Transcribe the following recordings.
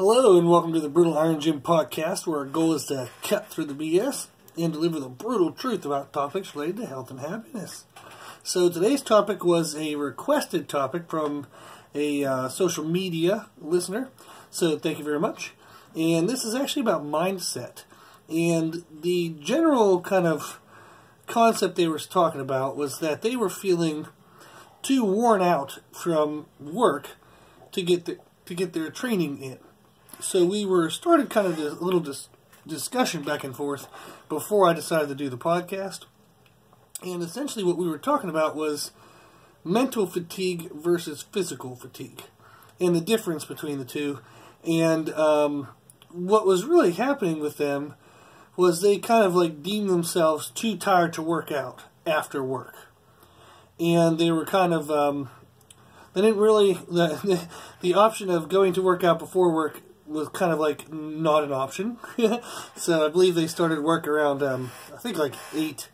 Hello and welcome to the Brutal Iron Gym podcast, where our goal is to cut through the BS and deliver the brutal truth about topics related to health and happiness. So today's topic was a requested topic from a social media listener, so thank you very much. And this is actually about mindset. And the general kind of concept they were talking about was that they were feeling too worn out from work to get their training in. So we started kind of a little discussion back and forth before I decided to do the podcast. And essentially what we were talking about was mental fatigue versus physical fatigue and the difference between the two. And what was really happening with them was they kind of like deemed themselves too tired to work out after work. And they were kind of, they didn't really, the option of going to work out before work was kind of like not an option. So I believe they started work around, I think like 8.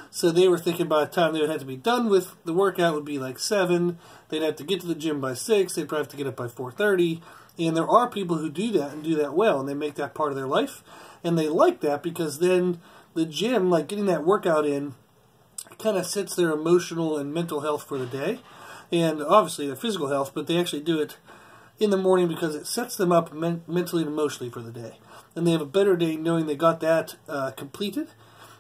So they were thinking by the time they would have to be done with the workout would be like 7. They'd have to get to the gym by 6. They'd probably have to get up by 4:30. And there are people who do that and do that well, and they make that part of their life. And they like that because then the gym, like getting that workout in, kind of sets their emotional and mental health for the day. And obviously their physical health, but they actually do it in the morning because it sets them up mentally and emotionally for the day. And they have a better day knowing they got that completed.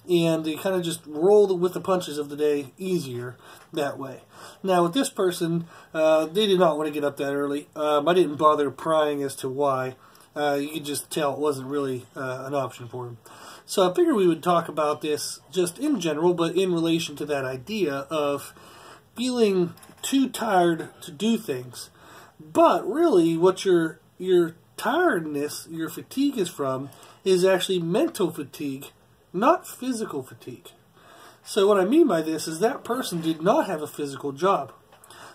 And they kind of just roll with the punches of the day easier that way. Now with this person, they did not want to get up that early. I didn't bother prying as to why. You could just tell it wasn't really an option for him. So I figured we would talk about this just in general, but in relation to that idea of feeling too tired to do things. But really what your tiredness, your fatigue is from, is actually mental fatigue, not physical fatigue. So what I mean by this is that person did not have a physical job.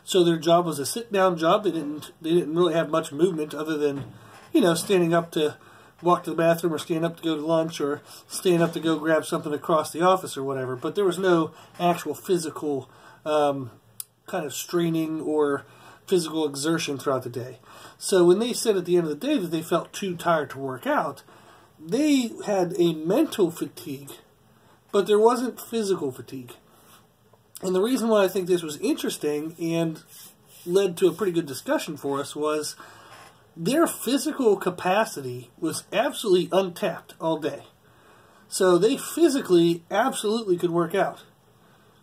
So their job was a sit-down job. They didn't really have much movement other than, you know, standing up to walk to the bathroom or stand up to go to lunch or stand up to go grab something across the office or whatever. But there was no actual physical kind of straining or physical exertion throughout the day. So when they said at the end of the day that they felt too tired to work out, they had a mental fatigue, but there wasn't physical fatigue. And the reason why I think this was interesting and led to a pretty good discussion for us was their physical capacity was absolutely untapped all day. So they physically absolutely could work out.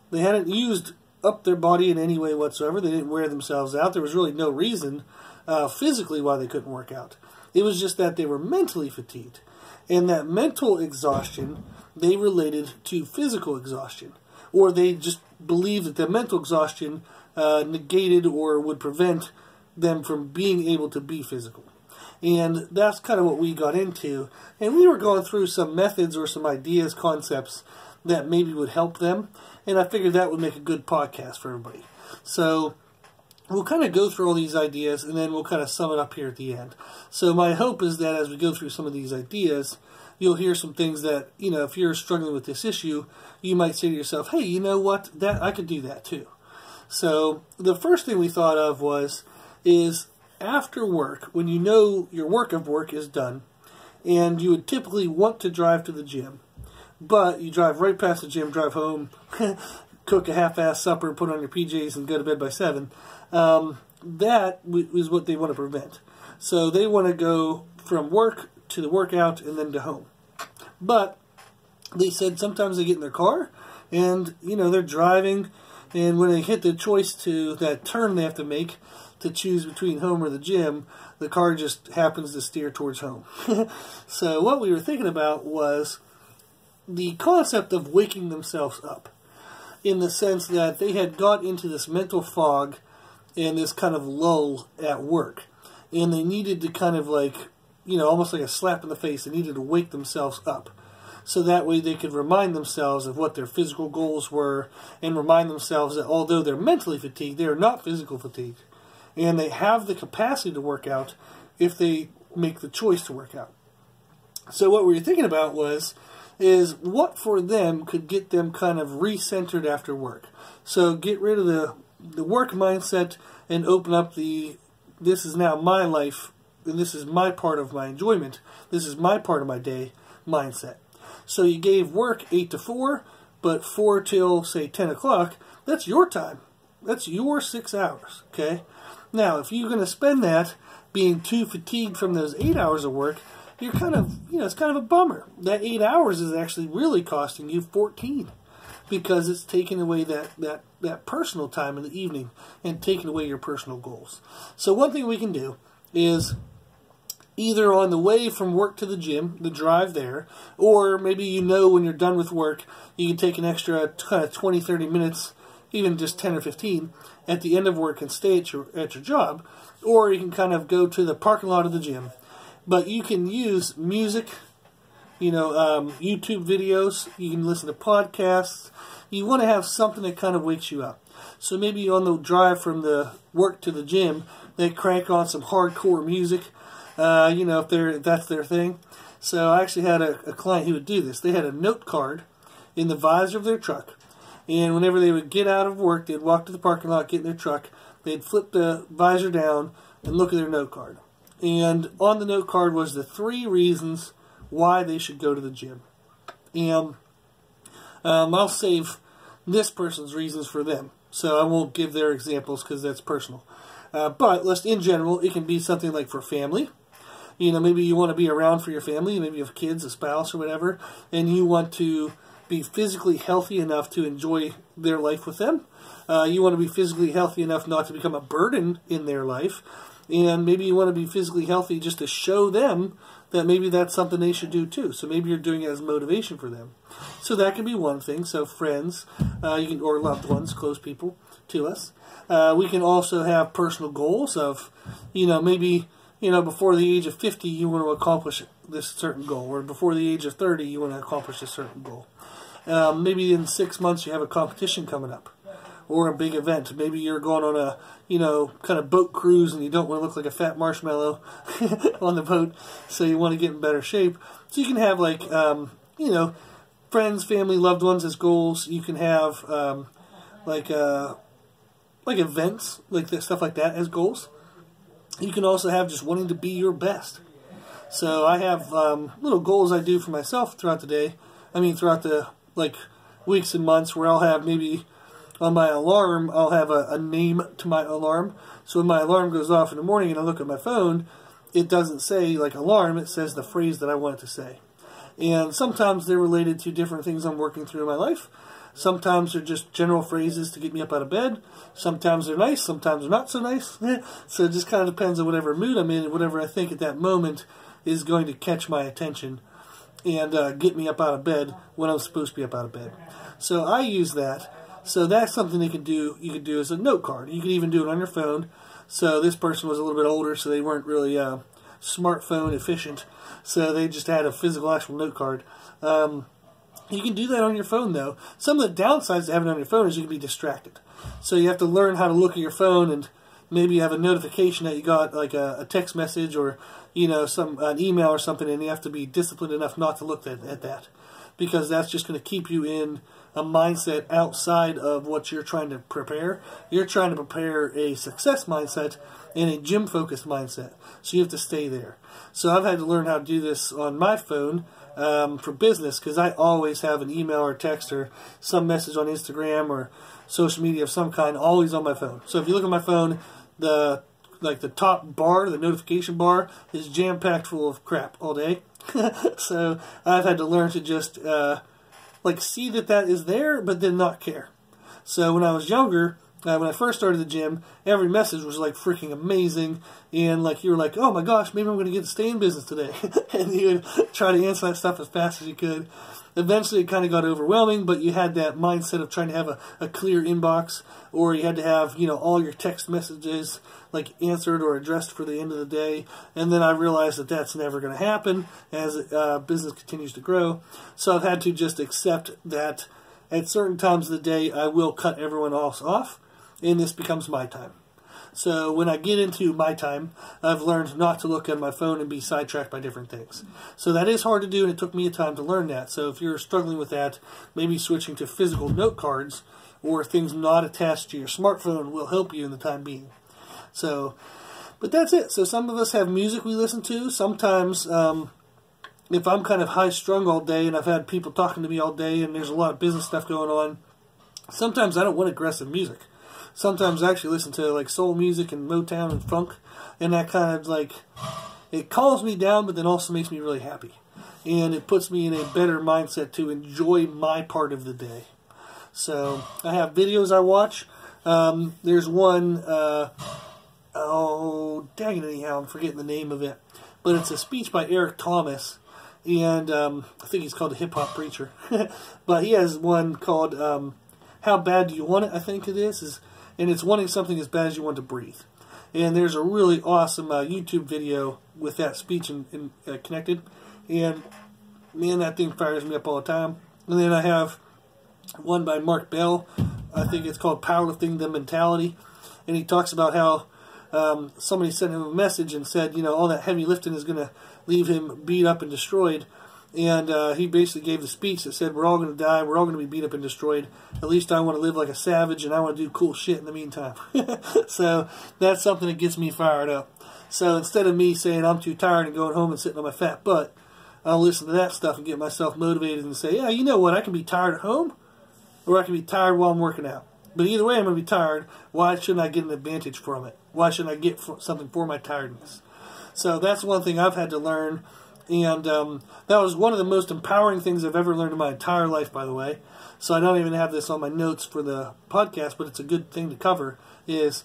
They hadn't used up their body in any way whatsoever. They didn't wear themselves out. There was really no reason physically why they couldn't work out. It was just that they were mentally fatigued. And that mental exhaustion, they related to physical exhaustion. Or they just believed that the mental exhaustion negated or would prevent them from being able to be physical. And that's kind of what we got into. And we were going through some methods or some ideas, concepts that maybe would help them. And I figured that would make a good podcast for everybody. So we'll kind of go through all these ideas and then we'll kind of sum it up here at the end. So my hope is that as we go through some of these ideas, you'll hear some things that, you know, if you're struggling with this issue, you might say to yourself, hey, you know what, that I could do that too. So the first thing we thought of is after work, when you know your work is done, and you would typically want to drive to the gym, but you drive right past the gym, drive home, cook a half-assed supper, put on your PJs, and go to bed by 7. That is what they want to prevent. So they want to go from work to the workout and then to home. But they said sometimes they get in their car, and, you know, they're driving, and when they hit the choice to that turn they have to make to choose between home or the gym, the car just happens to steer towards home. So what we were thinking about was the concept of waking themselves up, in the sense that they had got into this mental fog and this kind of lull at work, and they needed to kind of like, you know, almost like a slap in the face. They needed to wake themselves up, so that way they could remind themselves of what their physical goals were, and remind themselves that although they're mentally fatigued, they are not physical fatigued, and they have the capacity to work out if they make the choice to work out. So what we were thinking about is what for them could get them kind of recentered after work. So get rid of the work mindset and open up the this is now my life and this is my part of my enjoyment, this is my part of my day mindset. So you gave work 8 to 4, but 4 till, say, 10 o'clock, that's your time. That's your 6 hours, okay? Now, if you're going to spend that being too fatigued from those 8 hours of work, you're kind of, it's kind of a bummer. That 8 hours is actually really costing you 14 because it's taking away that personal time in the evening and taking away your personal goals. So one thing we can do is either on the way from work to the gym, the drive there, or maybe when you're done with work, you can take an extra kind of 20, 30 minutes, even just 10 or 15, at the end of work and stay at your job, or you can kind of go to the parking lot of the gym. But you can use music, YouTube videos, you can listen to podcasts. You want to have something that kind of wakes you up. So maybe on the drive from the work to the gym, they crank on some hardcore music, if that's their thing. So I actually had a client who would do this. They had a note card in the visor of their truck. And whenever they would get out of work, they'd walk to the parking lot, get in their truck, they'd flip the visor down and look at their note card. And on the note card was the 3 reasons why they should go to the gym. And I'll save this person's reasons for them. So I won't give their examples because that's personal. But in general, it can be something like for family. Maybe you want to be around for your family. Maybe you have kids, a spouse, or whatever. And you want to be physically healthy enough to enjoy their life with them. You want to be physically healthy enough not to become a burden in their life. And maybe you want to be physically healthy just to show them that maybe that's something they should do too. So maybe you're doing it as motivation for them. So that can be one thing. So friends, or loved ones, close people to us. We can also have personal goals of, maybe, before the age of 50 you want to accomplish this certain goal, or before the age of 30 you want to accomplish a certain goal. Maybe in 6 months you have a competition coming up, or a big event. Maybe you're going on a, kind of boat cruise and you don't want to look like a fat marshmallow on the boat, so you want to get in better shape. So you can have friends, family, loved ones as goals. You can have events, like this, stuff like that as goals. You can also have just wanting to be your best. So I have little goals I do for myself throughout the day. Throughout the weeks and months, where I'll have maybe on my alarm, I'll have a name to my alarm. So when my alarm goes off in the morning and I look at my phone, it doesn't say alarm, it says the phrase that I want it to say. And sometimes they're related to different things I'm working through in my life. Sometimes they're just general phrases to get me up out of bed. Sometimes they're nice, sometimes they're not so nice. So it just kind of depends on whatever mood I'm in and whatever I think at that moment is going to catch my attention and get me up out of bed when I'm supposed to be up out of bed. So I use that. So that's something you can do as a note card. You can even do it on your phone. So this person was a little bit older, so they weren't really smartphone efficient. So they just had a physical actual note card. You can do that on your phone, though. Some of the downsides to having it on your phone is you can be distracted. So you have to learn how to look at your phone, and maybe you have a notification that you got a text message or an email or something, and you have to be disciplined enough not to look at that, because that's just going to keep you in a mindset outside of what you're trying to prepare. You're trying to prepare a success mindset and a gym-focused mindset, so you have to stay there. So I've had to learn how to do this on my phone for business, because I always have an email or text or some message on Instagram or social media of some kind always on my phone. So if you look at my phone, the top bar, the notification bar, is jam-packed full of crap all day. So I've had to learn to just see that is there, but then not care. So when I was younger, when I first started the gym, every message was freaking amazing, and you were oh my gosh, maybe I'm going to get to stay in business today. And you would try to answer that stuff as fast as you could. Eventually it kind of got overwhelming, but you had that mindset of trying to have a clear inbox, or you had to have all your text messages answered or addressed for the end of the day. And then I realized that that's never going to happen as business continues to grow. So I've had to just accept that at certain times of the day I will cut everyone else off, and this becomes my time. So when I get into my time, I've learned not to look at my phone and be sidetracked by different things. So that is hard to do, and it took me a time to learn that. So if you're struggling with that, maybe switching to physical note cards or things not attached to your smartphone will help you in the time being. So But that's it. So some of us have music we listen to. Sometimes if I'm kind of high-strung all day and I've had people talking to me all day and there's a lot of business stuff going on, sometimes I don't want aggressive music. Sometimes I actually listen to like soul music and Motown and funk, and that kind of like, it calms me down but then also makes me really happy. And it puts me in a better mindset to enjoy my part of the day. So I have videos I watch. There's one, oh, dang it anyhow, I'm forgetting the name of it. But it's a speech by Eric Thomas, and I think he's called a hip-hop preacher. But he has one called How Bad Do You Want It, I think it is, and it's wanting something as bad as you want to breathe. And there's a really awesome YouTube video with that speech connected. And, man, that thing fires me up all the time. And then I have one by Mark Bell. I think it's called Powerlifting, the Mentality. And he talks about how somebody sent him a message and said, you know, all that heavy lifting is going to leave him beat up and destroyed. And he basically gave the speech that said, we're all going to die, we're all going to be beat up and destroyed. At least I want to live like a savage, and I want to do cool shit in the meantime. So that's something that gets me fired up. So instead of me saying I'm too tired and going home and sitting on my fat butt, I'll listen to that stuff and get myself motivated and say, yeah, you know what, I can be tired at home, or I can be tired while I'm working out. But either way, I'm going to be tired. Why shouldn't I get an advantage from it? Why shouldn't I get something for my tiredness? So that's one thing I've had to learn. And that was one of the most empowering things I've ever learned in my entire life, by the way. So I don't even have this on my notes for the podcast, but it's a good thing to cover, is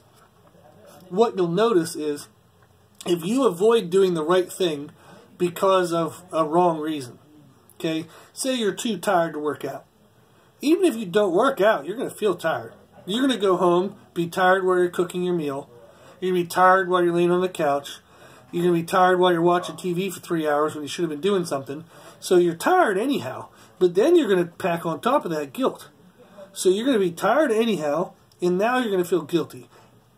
what you'll notice is if you avoid doing the right thing because of a wrong reason, okay, say you're too tired to work out. Even if you don't work out, you're going to feel tired. You're going to go home, be tired while you're cooking your meal. You're going to be tired while you're laying on the couch. You're going to be tired while you're watching TV for 3 hours when you should have been doing something. So you're tired anyhow. But then you're going to pack on top of that guilt. So you're going to be tired anyhow, and now you're going to feel guilty.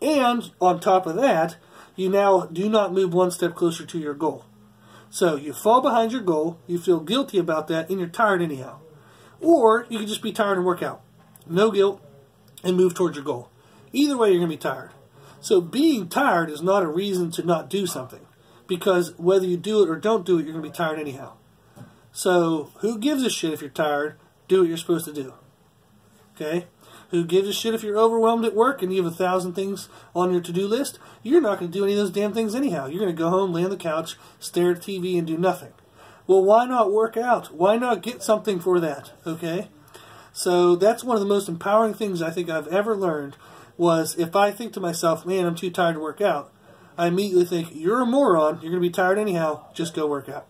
And on top of that, you now do not move one step closer to your goal. So you fall behind your goal, you feel guilty about that, and you're tired anyhow. Or you can just be tired and work out. No guilt, and move towards your goal. Either way, you're going to be tired. So being tired is not a reason to not do something. Because whether you do it or don't do it, you're going to be tired anyhow. So who gives a shit if you're tired? Do what you're supposed to do. Okay? Who gives a shit if you're overwhelmed at work and you have 1,000 things on your to-do list? You're not going to do any of those damn things anyhow. You're going to go home, lay on the couch, stare at TV, and do nothing. Well, why not work out? Why not get something for that? Okay? So that's one of the most empowering things I think I've ever learned was if I think to myself, man, I'm too tired to work out, I immediately think, you're a moron, you're going to be tired anyhow, just go work out.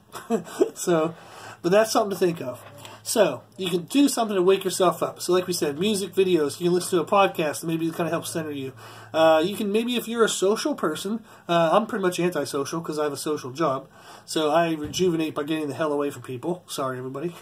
So, but that's something to think of. So, you can do something to wake yourself up. So like we said, music, videos, you can listen to a podcast, maybe it kind of helps center you. You can, maybe if you're a social person, I'm pretty much antisocial because I have a social job. So I rejuvenate by getting the hell away from people. Sorry, everybody.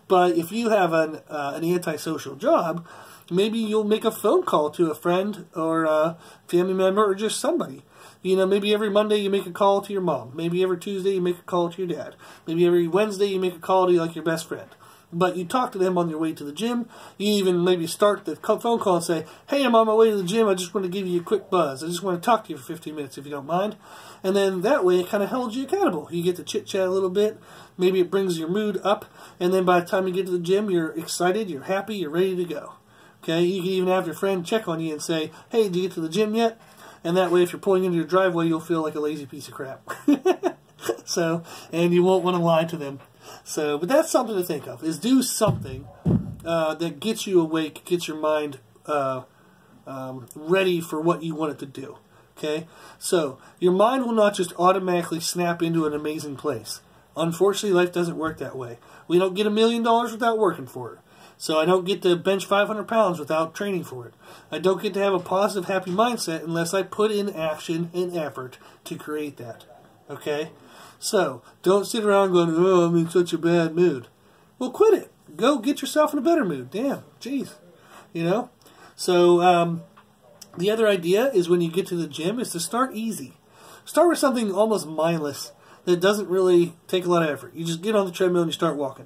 But if you have an antisocial job, maybe you'll make a phone call to a friend or a family member or just somebody. You know, maybe every Monday you make a call to your mom. Maybe every Tuesday you make a call to your dad. Maybe every Wednesday you make a call to like your best friend. But you talk to them on your way to the gym. You even maybe start the phone call and say, hey, I'm on my way to the gym. I just want to give you a quick buzz. I just want to talk to you for 15 minutes if you don't mind. And then that way it kind of holds you accountable. You get to chit-chat a little bit. Maybe it brings your mood up. And then by the time you get to the gym, you're excited, you're happy, you're ready to go. Okay? You can even have your friend check on you and say, hey, did you get to the gym yet? And that way if you're pulling into your driveway, you'll feel like a lazy piece of crap. So, and you won't want to lie to them. So, but that's something to think of, is do something that gets you awake, gets your mind ready for what you want it to do. Okay? So, your mind will not just automatically snap into an amazing place. Unfortunately, life doesn't work that way. We don't get $1 million without working for it. So I don't get to bench 500 pounds without training for it. I don't get to have a positive, happy mindset unless I put in action and effort to create that. Okay? So, don't sit around going, oh, I'm in such a bad mood. Well, quit it. Go get yourself in a better mood. Damn, jeez. You know? So, the other idea is when you get to the gym is to start easy. Start with something almost mindless that doesn't really take a lot of effort. You just get on the treadmill and you start walking.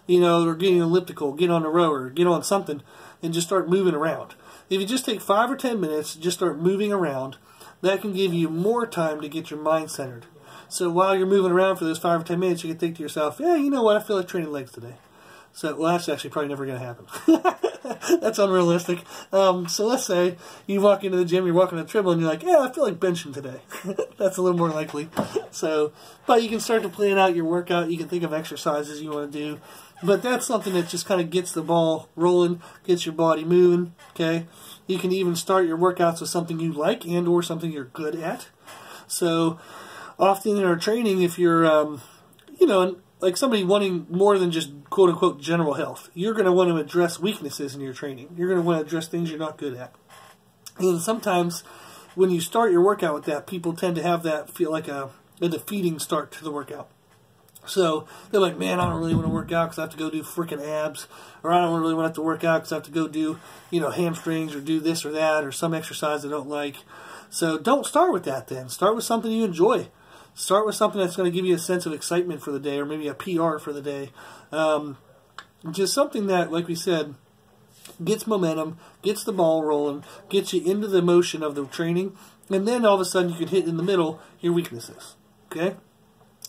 You know, or getting an elliptical, get on a rower, get on something, and just start moving around. If you just take 5 or 10 minutes, just start moving around, that can give you more time to get your mind centered. So while you're moving around for those 5 or 10 minutes, you can think to yourself, yeah, you know what, I feel like training legs today. So, well, that's actually probably never going to happen. That's unrealistic. So let's say you walk into the gym, you're walking the treadmill, and you're like, yeah, I feel like benching today. That's a little more likely. So, but you can start to plan out your workout. You can think of exercises you want to do. But that's something that just kind of gets the ball rolling, gets your body moving, okay? You can even start your workouts with something you like and or something you're good at. So, often in our training, if you're, you know, like somebody wanting more than just quote-unquote general health, you're going to want to address weaknesses in your training. You're going to want to address things you're not good at. And sometimes when you start your workout with that, people tend to have that feel like a defeating start to the workout. So they're like, man, I don't really want to work out because I have to go do freaking abs. Or I don't really want to work out because I have to go do, you know, hamstrings or do this or that or some exercise I don't like. So don't start with that then. Start with something you enjoy. Start with something that's going to give you a sense of excitement for the day, or maybe a PR for the day. Just something that, like we said, gets momentum, gets the ball rolling, gets you into the motion of the training, and then all of a sudden you can hit in the middle your weaknesses. Okay?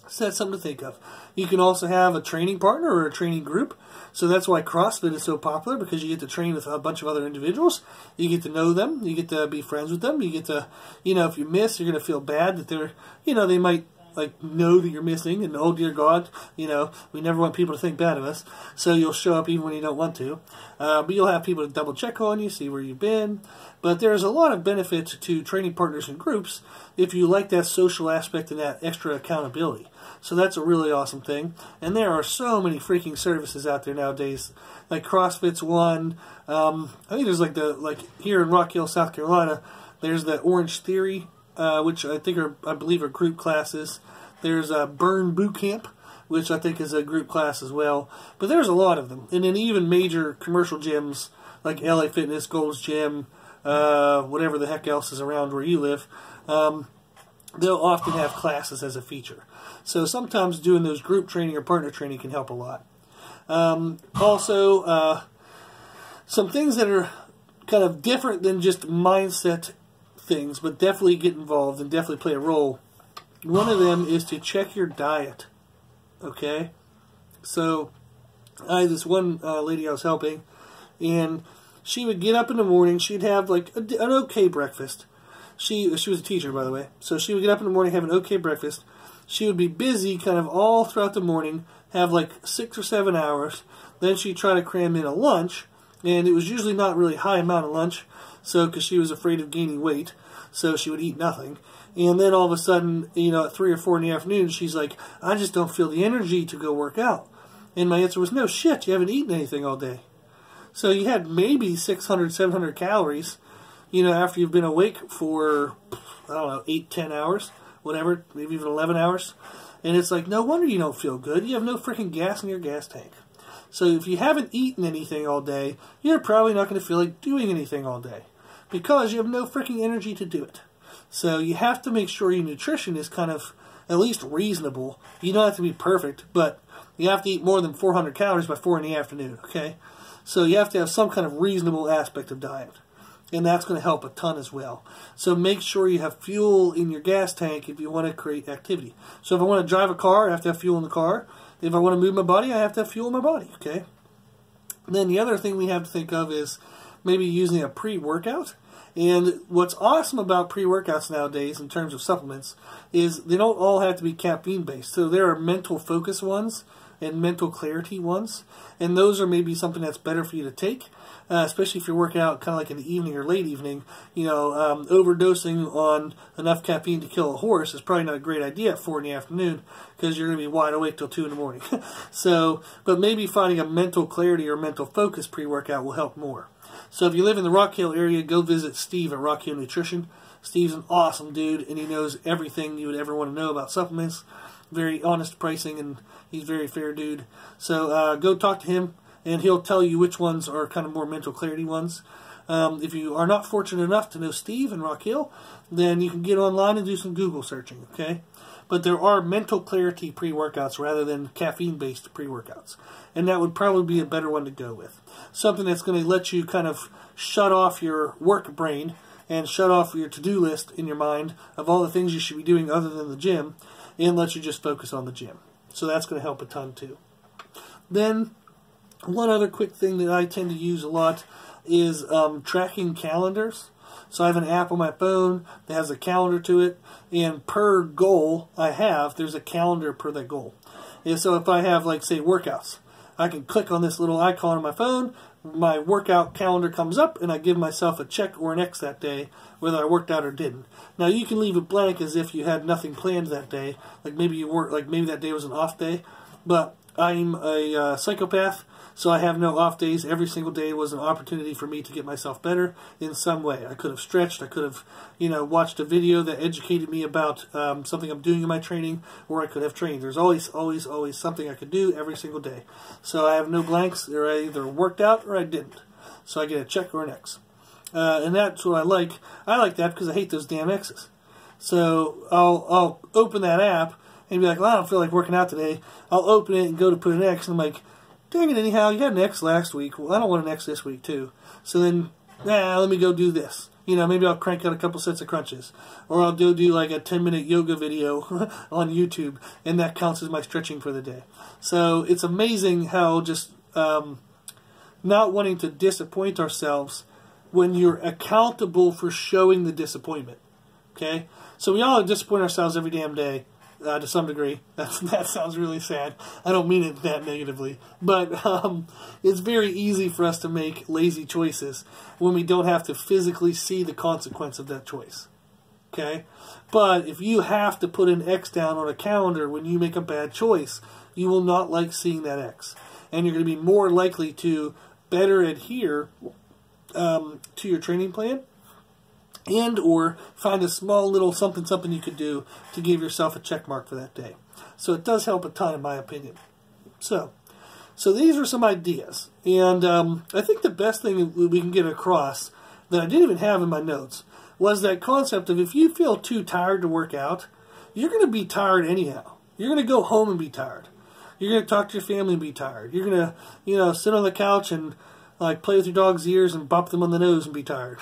So that's something to think of. You can also have a training partner or a training group. So that's why CrossFit is so popular, because you get to train with a bunch of other individuals. You get to know them. You get to be friends with them. You get to, you know, if you miss, you're going to feel bad that they're, you know, they might like know that you're missing, and oh dear God, you know, we never want people to think bad of us. So you'll show up even when you don't want to. But you'll have people to double check on you, see where you've been. But there's a lot of benefits to training partners and groups if you like that social aspect and that extra accountability. So that's a really awesome thing. And there are so many freaking services out there nowadays. Like CrossFit's one. I think there's like here in Rock Hill, South Carolina, there's the Orange Theory, which I believe are group classes. There's a Burn Boot Camp, which I think is a group class as well. But there's a lot of them. And then even major commercial gyms like LA Fitness, Gold's Gym, whatever the heck else is around where you live, they'll often have classes as a feature. So sometimes doing those group training or partner training can help a lot. Also, some things that are kind of different than just mindset things, but definitely get involved and definitely play a role. One of them is to check your diet. Okay? So, I had this one lady I was helping, and she would get up in the morning, she'd have like an okay breakfast. She was a teacher, by the way. So she would get up in the morning, have an okay breakfast. She would be busy kind of all throughout the morning, have like 6 or 7 hours. Then she'd try to cram in a lunch, and it was usually not really high amount of lunch, so because she was afraid of gaining weight, so she would eat nothing. And then all of a sudden, you know, at 3 or 4 in the afternoon, she's like, I just don't feel the energy to go work out. And my answer was, no shit, you haven't eaten anything all day. So you had maybe 600, 700 calories, you know, after you've been awake for, I don't know, 8, 10 hours, whatever, maybe even 11 hours. And it's like, no wonder you don't feel good. You have no freaking gas in your gas tank. So if you haven't eaten anything all day, you're probably not going to feel like doing anything all day, because you have no freaking energy to do it. So you have to make sure your nutrition is kind of at least reasonable. You don't have to be perfect, but you have to eat more than 400 calories by 4 in the afternoon, okay? So you have to have some kind of reasonable aspect of diet. And that's going to help a ton as well. So make sure you have fuel in your gas tank if you want to create activity. So if I want to drive a car, I have to have fuel in the car. If I want to move my body, I have to have fuel in my body, okay? And then the other thing we have to think of is maybe using a pre-workout. And what's awesome about pre-workouts nowadays in terms of supplements is they don't all have to be caffeine-based. So there are mental focus ones and mental clarity ones. And those are maybe something that's better for you to take. Especially if you're working out kind of like in the evening or late evening, you know, overdosing on enough caffeine to kill a horse is probably not a great idea at 4 in the afternoon, because you're going to be wide awake till 2 in the morning. So, but maybe finding a mental clarity or mental focus pre-workout will help more. So if you live in the Rock Hill area, go visit Steve at Rock Hill Nutrition. Steve's an awesome dude, and he knows everything you would ever want to know about supplements. Very honest pricing, and he's a very fair dude. So go talk to him, and he'll tell you which ones are kind of more mental clarity ones. If you are not fortunate enough to know Steve in Rock Hill, then you can get online and do some Google searching, okay? But there are mental clarity pre-workouts rather than caffeine-based pre-workouts. And that would probably be a better one to go with. Something that's going to let you kind of shut off your work brain and shut off your to-do list in your mind of all the things you should be doing other than the gym, and let you just focus on the gym. So that's going to help a ton too. Then, one other quick thing that I tend to use a lot is tracking calendars. So I have an app on my phone that has a calendar to it, and per goal I have, there's a calendar per that goal. And so if I have, like, say, workouts, I can click on this little icon on my phone, my workout calendar comes up, and I give myself a check or an X that day, whether I worked out or didn't. Now, you can leave it blank as if you had nothing planned that day, like maybe maybe that day was an off day, but I'm a psychopath, so I have no off days. Every single day was an opportunity for me to get myself better in some way. I could have stretched, I could have, watched a video that educated me about something I'm doing in my training, or I could have trained. There's always something I could do every single day. So I have no blanks, or I either worked out or I didn't. So I get a check or an X. And that's what I like. I like that because I hate those damn X's. So I'll open that app and be like, well, I don't feel like working out today. I'll open it and go to put an X, and I'm like, dang it, anyhow, you had an X last week. Well, I don't want an X this week, too. So then, let me go do this. Maybe I'll crank out a couple sets of crunches. Or I'll do like a 10-minute yoga video on YouTube, and that counts as my stretching for the day. So it's amazing how just not wanting to disappoint ourselves when you're accountable for showing the disappointment. Okay? So we all disappoint ourselves every damn day. To some degree. That sounds really sad. I don't mean it that negatively. But it's very easy for us to make lazy choices when we don't have to physically see the consequence of that choice. Okay? But if you have to put an X down on a calendar when you make a bad choice, you will not like seeing that X. And you're going to be more likely to better adhere to your training plan, and or find a small little something you could do to give yourself a check mark for that day. So it does help a ton, in my opinion. So these are some ideas. And I think the best thing we can get across that I didn't even have in my notes was that concept of if you feel too tired to work out, you're going to be tired anyhow. You're going to go home and be tired. You're going to talk to your family and be tired. You're going to, sit on the couch and play with your dog's ears and bop them on the nose and be tired.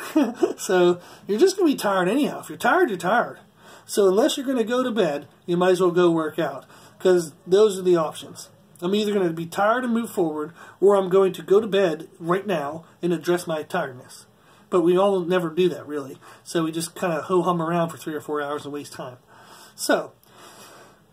So you're just going to be tired anyhow. If you're tired, you're tired. So unless you're going to go to bed, you might as well go work out, because those are the options. I'm either going to be tired and move forward, or I'm going to go to bed right now and address my tiredness. But we all never do that, really. So we just kind of ho-hum around for 3 or 4 hours and waste time. So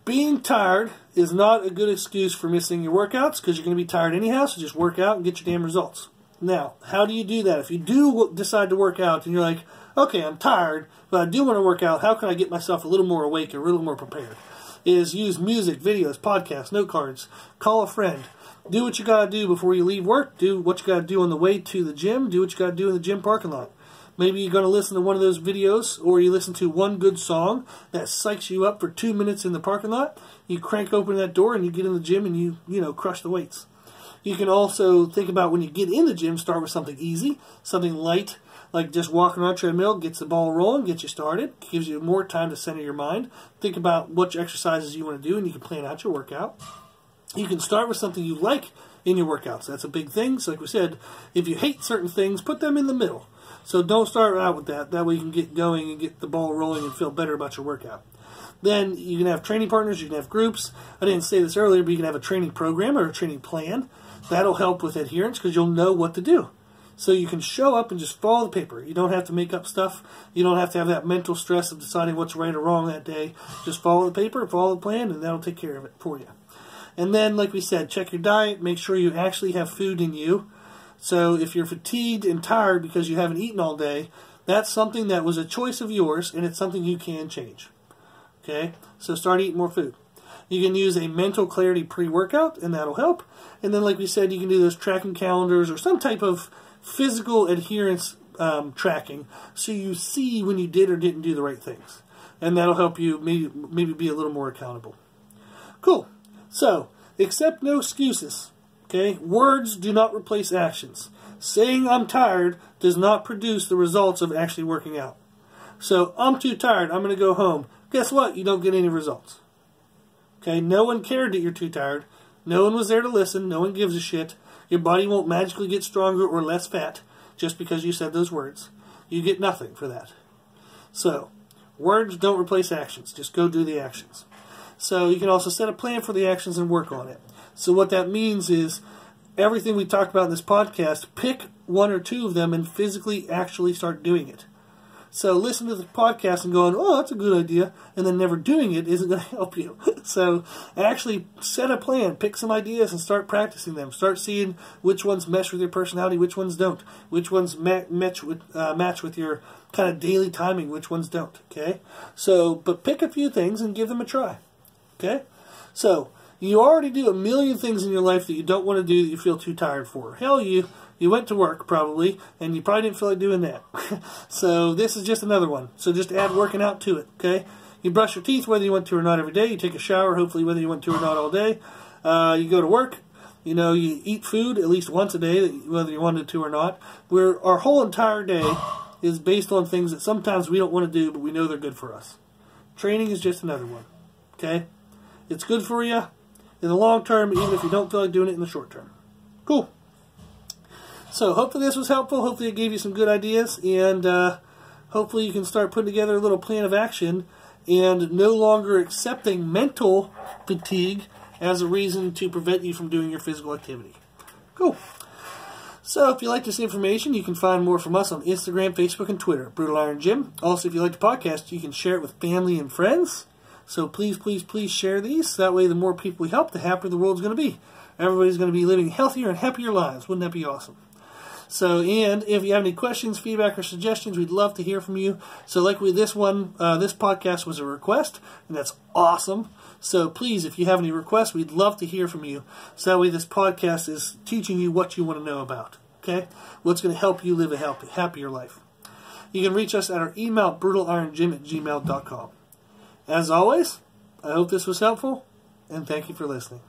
being tired is not a good excuse for missing your workouts, because you're going to be tired anyhow, so just work out and get your damn results. Now, how do you do that? If you do decide to work out and you're like, okay, I'm tired, but I do want to work out, how can I get myself a little more awake and a little more prepared? Is use music, videos, podcasts, note cards, call a friend. Do what you got to do before you leave work. Do what you got to do on the way to the gym. Do what you got to do in the gym parking lot. Maybe you're going to listen to one of those videos, or you listen to one good song that psychs you up for 2 minutes in the parking lot. You crank open that door and you get in the gym and you crush the weights. You can also think about when you get in the gym, start with something easy, something light, like just walking on a treadmill, gets the ball rolling, gets you started, gives you more time to center your mind. Think about what exercises you want to do, and you can plan out your workout. You can start with something you like in your workouts. That's a big thing. So like we said, if you hate certain things, put them in the middle. So don't start out with that. That way you can get going and get the ball rolling and feel better about your workout. Then you can have training partners, you can have groups. I didn't say this earlier, but you can have a training program or a training plan. That'll help with adherence because you'll know what to do. So you can show up and just follow the paper. You don't have to make up stuff. You don't have to have that mental stress of deciding what's right or wrong that day. Just follow the paper, follow the plan, and that'll take care of it for you. And then, like we said, check your diet. Make sure you actually have food in you. So if you're fatigued and tired because you haven't eaten all day, that's something that was a choice of yours, and it's something you can change. Okay? So start eating more food. You can use a mental clarity pre-workout, and that'll help. And then, like we said, you can do those tracking calendars or some type of physical adherence tracking, so you see when you did or didn't do the right things. And that'll help you maybe be a little more accountable. Cool. So, accept no excuses. Okay? Words do not replace actions. Saying I'm tired does not produce the results of actually working out. So, I'm too tired, I'm going to go home. Guess what? You don't get any results. Okay? No one cared that you're too tired. No one was there to listen. No one gives a shit. Your body won't magically get stronger or less fat just because you said those words. you get nothing for that. So, words don't replace actions. Just go do the actions. So you can also set a plan for the actions and work on it. So what that means is everything we talk about in this podcast, pick one or two of them and physically actually start doing it. So listen to the podcast and going, oh, that's a good idea, and then never doing it isn't going to help you. So actually set a plan, pick some ideas and start practicing them. Start seeing which ones mesh with your personality, which ones don't. Which ones match with your kind of daily timing, which ones don't. Okay? So, but pick a few things and give them a try. Okay? So, you already do a million things in your life that you don't want to do that you feel too tired for. Hell, you went to work probably, and you probably didn't feel like doing that. So this is just another one. So just add working out to it, okay? You brush your teeth whether you want to or not every day. You take a shower, hopefully whether you want to or not all day. You go to work. You know, you eat food at least once a day, whether you wanted to or not. Our whole entire day is based on things that sometimes we don't want to do, but we know they're good for us. Training is just another one, okay? It's good for you in the long term, even if you don't feel like doing it in the short term. Cool. So hopefully this was helpful. Hopefully it gave you some good ideas, and hopefully you can start putting together a little plan of action and no longer accepting mental fatigue as a reason to prevent you from doing your physical activity. Cool. So if you like this information, you can find more from us on Instagram, Facebook, and Twitter, Brutal Iron Gym. Also, if you like the podcast, you can share it with family and friends. So please, please, please share these. That way the more people we help, the happier the world's going to be. Everybody's going to be living healthier and happier lives. Wouldn't that be awesome? So, and if you have any questions, feedback, or suggestions, we'd love to hear from you. So like this podcast was a request, and that's awesome. So please, if you have any requests, we'd love to hear from you. So that way this podcast is teaching you what you want to know about, okay? What's going to help you live a happier life. You can reach us at our email, brutalirongym@gmail.com. As always, I hope this was helpful, and thank you for listening.